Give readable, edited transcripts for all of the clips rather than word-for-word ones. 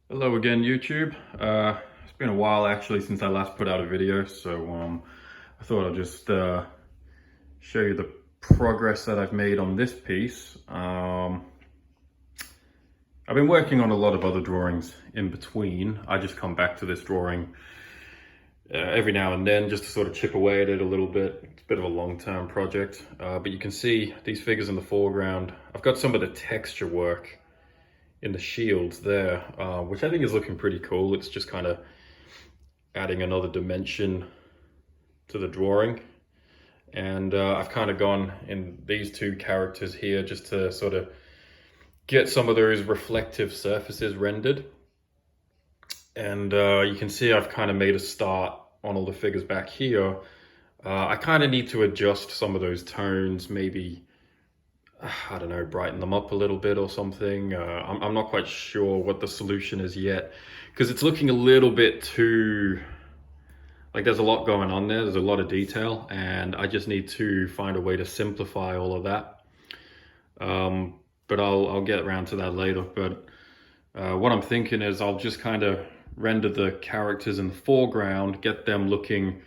Hello again, YouTube. It's been a while actually since I last put out a video, so I thought I'd just show you the progress that I've made on this piece. I've been working on a lot of other drawings in between. I just come back to this drawing every now and then just to sort of chip away at it a little bit. It's a bit of a long-term project, but you can see these figures in the foreground. I've got some of the texture work in the shields there, which I think is looking pretty cool. It's just kind of adding another dimension to the drawing. And I've kind of gone in these two characters here just to sort of get some of those reflective surfaces rendered. And you can see I've kind of made a start on all the figures back here. I kind of need to adjust some of those tones, maybe I don't know, brighten them up a little bit or something. I'm not quite sure what the solution is yet, because it's looking a little bit too, like there's a lot going on there. There's a lot of detail, and I just need to find a way to simplify all of that. But I'll get around to that later. But what I'm thinking is I'll just kind of render the characters in the foreground, get them looking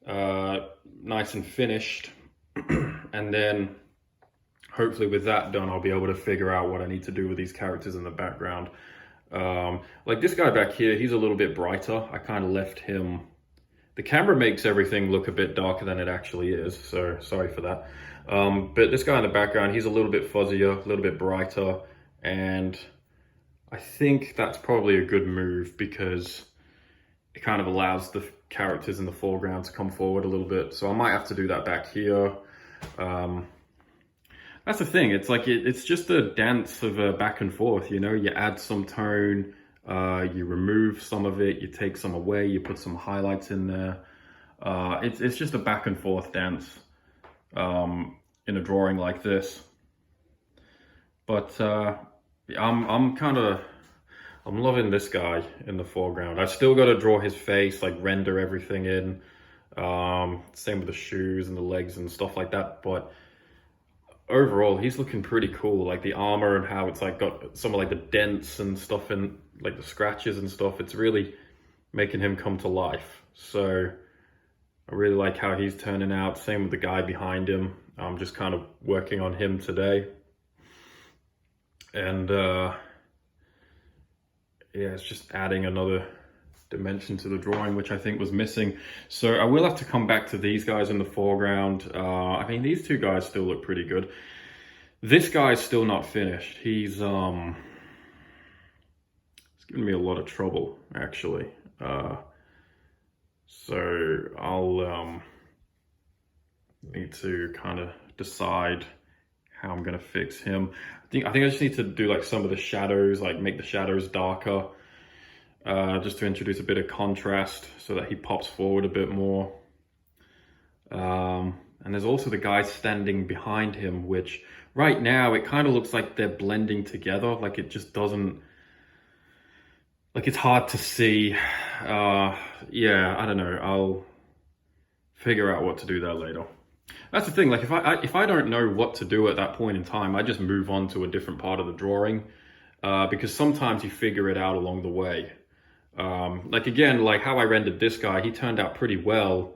nice and finished, and then hopefully with that done, I'll be able to figure out what I need to do with these characters in the background. Like this guy back here, he's a little bit brighter. I kind of left him, the camera makes everything look a bit darker than it actually is, so sorry for that. But this guy in the background, he's a little bit fuzzier, a little bit brighter, and I think that's probably a good move because it kind of allows the characters in the foreground to come forward a little bit. So I might have to do that back here. That's the thing, it's like, it's just a dance of back and forth, you know? You add some tone, you remove some of it, you take some away, you put some highlights in there. It's just a back and forth dance in a drawing like this. But I'm loving this guy in the foreground. I've still got to draw his face, like render everything in. Same with the shoes and the legs and stuff like that, but overall he's looking pretty cool. Like the armor and how it's like got some of like the dents and stuff and like the scratches and stuff, it's really making him come to life. So I really like how he's turning out. Same with the guy behind him. I'm just kind of working on him today, and yeah, it's just adding another dimension to the drawing, which I think was missing. So I will have to come back to these guys in the foreground. I mean, these two guys still look pretty good. This guy's still not finished. He's giving me a lot of trouble, actually. So I'll need to kind of decide how I'm gonna fix him. I think I just need to do like some of the shadows, like make the shadows darker. Just to introduce a bit of contrast so that he pops forward a bit more. And there's also the guy standing behind him, which right now it kind of looks like they're blending together. Like it just doesn't, like it's hard to see. Yeah, I don't know. I'll figure out what to do there later. That's the thing, like if I don't know what to do at that point in time, I just move on to a different part of the drawing, because sometimes you figure it out along the way. Like again, like how I rendered this guy, he turned out pretty well.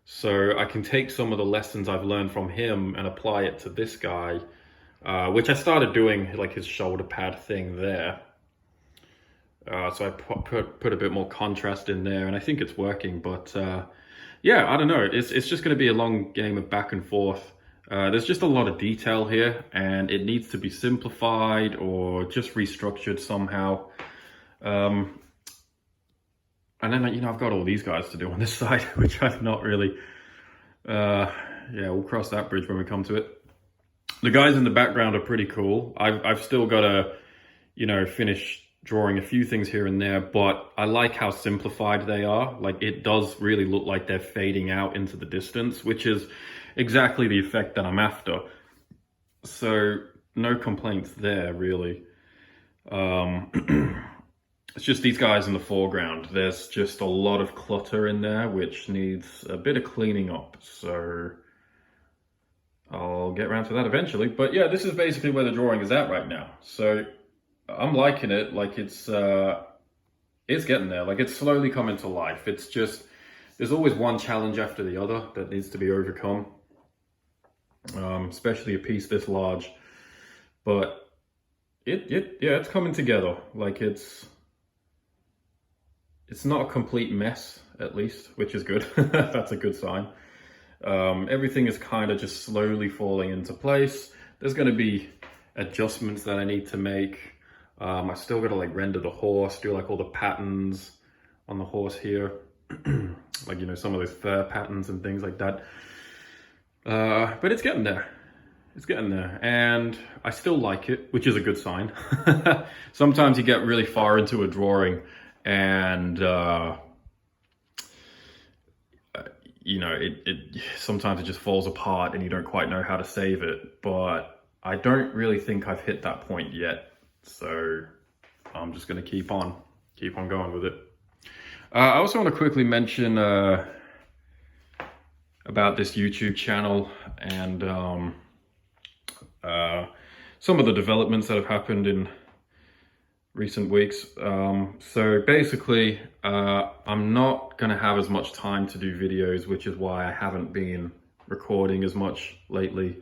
So I can take some of the lessons I've learned from him and apply it to this guy, which I started doing like his shoulder pad thing there. So I put a bit more contrast in there, and I think it's working. But yeah, I don't know. It's just going to be a long game of back and forth. There's just a lot of detail here, and it needs to be simplified or just restructured somehow. And then, you know, I've got all these guys to do on this side, which I've not really, yeah, we'll cross that bridge when we come to it. The guys in the background are pretty cool. I've still got to, you know, finish drawing a few things here and there, but I like how simplified they are. Like it does really look like they're fading out into the distance, which is exactly the effect that I'm after. So no complaints there, really. It's just these guys in the foreground. There's just a lot of clutter in there, which needs a bit of cleaning up. So I'll get around to that eventually. But yeah, this is basically where the drawing is at right now. So I'm liking it. Like it's getting there. Like it's slowly coming to life. It's just there's always one challenge after the other that needs to be overcome. Especially a piece this large. But yeah, it's coming together. Like it's not a complete mess, at least, which is good. That's a good sign. Everything is kind of just slowly falling into place. There's going to be adjustments that I need to make. I still got to like render the horse, do like all the patterns on the horse here. Like, you know, some of those fur patterns and things like that. But it's getting there. It's getting there. And I still like it, which is a good sign. Sometimes you get really far into a drawing and, you know, it sometimes it just falls apart and you don't quite know how to save it. But I don't really think I've hit that point yet. So I'm just going to keep on going with it. I also want to quickly mention about this YouTube channel and some of the developments that have happened in recent weeks. So basically, I'm not going to have as much time to do videos, which is why I haven't been recording as much lately,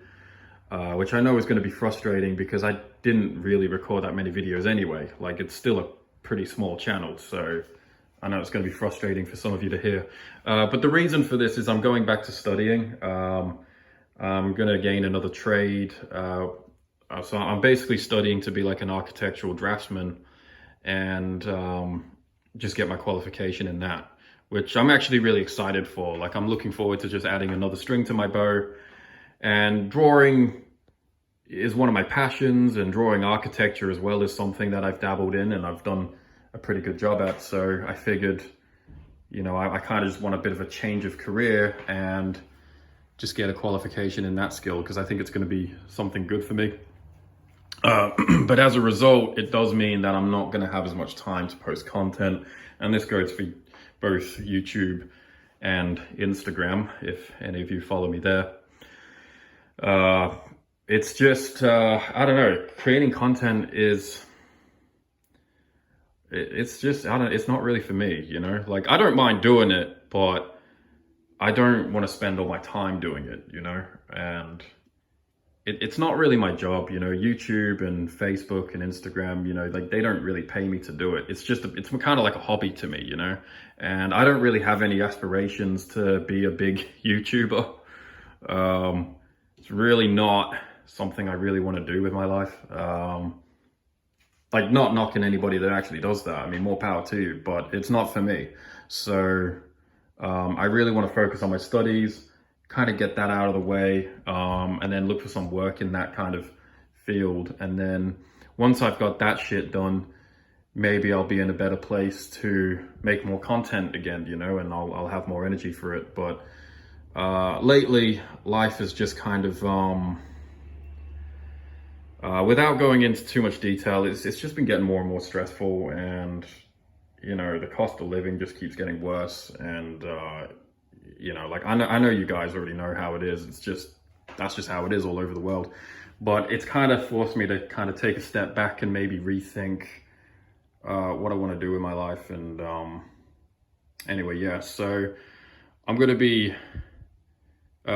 which I know is going to be frustrating because I didn't really record that many videos anyway. Like, it's still a pretty small channel, so I know it's going to be frustrating for some of you to hear. But the reason for this is I'm going back to studying. I'm going to gain another trade. So I'm basically studying to be like an architectural draftsman and just get my qualification in that, which I'm actually really excited for. Like, I'm looking forward to just adding another string to my bow. And drawing is one of my passions, and drawing architecture as well is something that I've dabbled in and I've done a pretty good job at. So I figured, you know, I kind of just want a bit of a change of career and just get a qualification in that skill because I think it's going to be something good for me. But as a result, it does mean that I'm not going to have as much time to post content. And this goes for both YouTube and Instagram, if any of you follow me there. It's just, I don't know, creating content is, it's just, I don't, it's not really for me, you know? Like, I don't mind doing it, but I don't want to spend all my time doing it, you know? And it's not really my job, you know? YouTube and Facebook and Instagram, you know, like, they don't really pay me to do it. It's just, it's kind of like a hobby to me, you know? And I don't really have any aspirations to be a big YouTuber. It's really not something I really want to do with my life. Like, not knocking anybody that actually does that. I mean, more power to you, but it's not for me. So I really want to focus on my studies, kind of get that out of the way, and then look for some work in that kind of field. And then once I've got that shit done, maybe I'll be in a better place to make more content again, you know, and I'll have more energy for it. But lately, life is just kind of, without going into too much detail, it's just been getting more and more stressful, and, you know, the cost of living just keeps getting worse. And, you know, like, I know you guys already know how it is. It's just, that's just how it is all over the world. But it's kind of forced me to kind of take a step back and maybe rethink what I want to do with my life. And anyway, yeah, so I'm going to be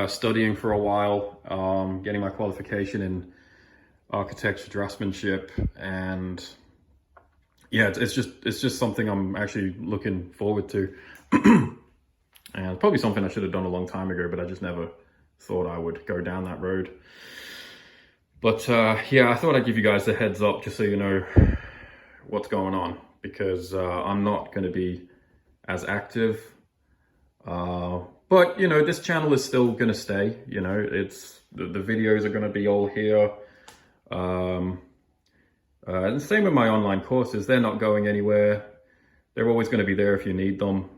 studying for a while, getting my qualification in architecture draftsmanship, and yeah, it's just something I'm actually looking forward to. And probably something I should have done a long time ago, but I just never thought I would go down that road. But yeah, I thought I'd give you guys a heads up just so you know what's going on, because I'm not going to be as active. But, you know, this channel is still going to stay. You know, it's the videos are going to be all here. And the same with my online courses. They're not going anywhere. They're always going to be there if you need them.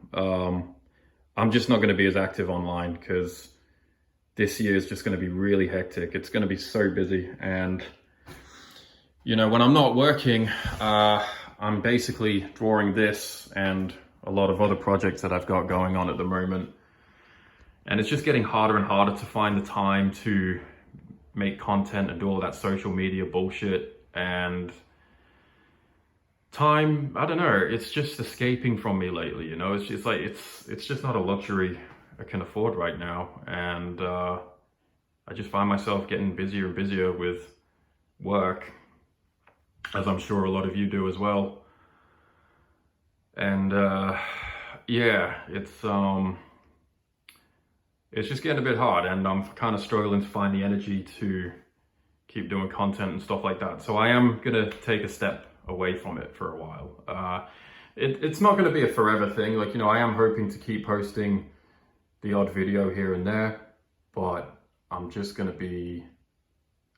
I'm just not going to be as active online because this year is just going to be really hectic. It's going to be so busy. And, you know, when I'm not working, I'm basically drawing this and a lot of other projects that I've got going on at the moment. And it's just getting harder and harder to find the time to make content and do all that social media bullshit. And time, I don't know, it's just escaping from me lately, you know. It's just like it's just not a luxury I can afford right now, and I just find myself getting busier and busier with work, as I'm sure a lot of you do as well. And yeah, it's just getting a bit hard, and I'm kind of struggling to find the energy to keep doing content and stuff like that. So I am gonna take a step away from it for a while. It's not gonna be a forever thing. Like, you know, I am hoping to keep posting the odd video here and there, but I'm just gonna be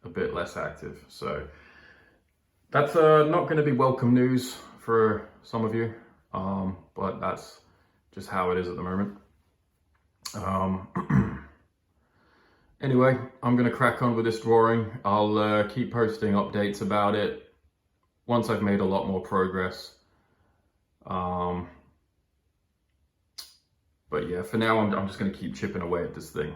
a bit less active. So that's not gonna be welcome news for some of you, but that's just how it is at the moment. Anyway, I'm going to crack on with this drawing. I'll keep posting updates about it once I've made a lot more progress. But yeah, for now, I'm just going to keep chipping away at this thing.